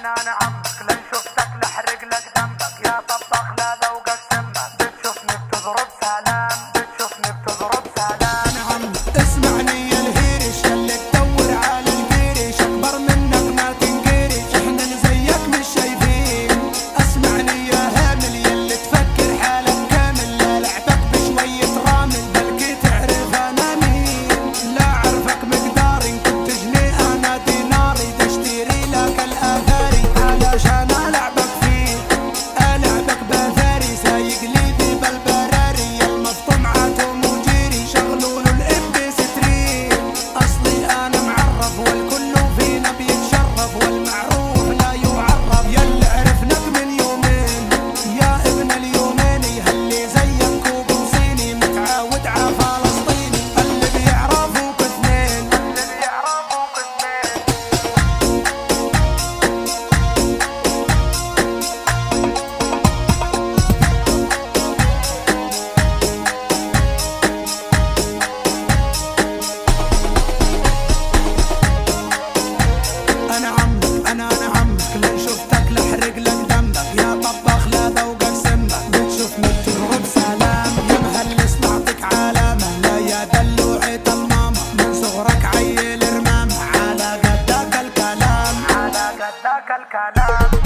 انا عمك لن شفتك لحرق لك ذنبك يا طباخ لا ذوقك سمك بتشوفني بتضرب سلام بتشوفني بتضرب سلام نعم اسمعني يا الهيرش اللي تدور على القرش اكبر منك ما تنقرش احنا اللي زيك مش شايفين. اسمعني يا هامل يلي تفكر حالك كامل لا لعبك بشوية رامل بلكي تعرف انا مين. لا اعرفك مقداري كنت جنيه انا ديناري تشتري لك الاثاري علشان العبك فيه العبك باثاري سايق لي ذي بالبراري المفطوم عاتم وجيري شغلوا له الام سترين. اصلي انا معرف والكل فينا بيتشرف والمعروف لا يعرف يلي عرفناك من يومين يا ابن اليومين هاللي زيك كوب وصيني متعود ع فلسطيني اللي بيعرفوك اثنين اللي بيعرفوك اثنين. انا عمك انا عمك لن شفتك لحرق لك ذنبك يا طباخ لا ذوقك سمك بتشوفني بتضرب سلام يا مهلس نعطيك علامة لا يا دلوعة الماما من صغرك عيل رمامة على قدك الكلام على قدك الكلام.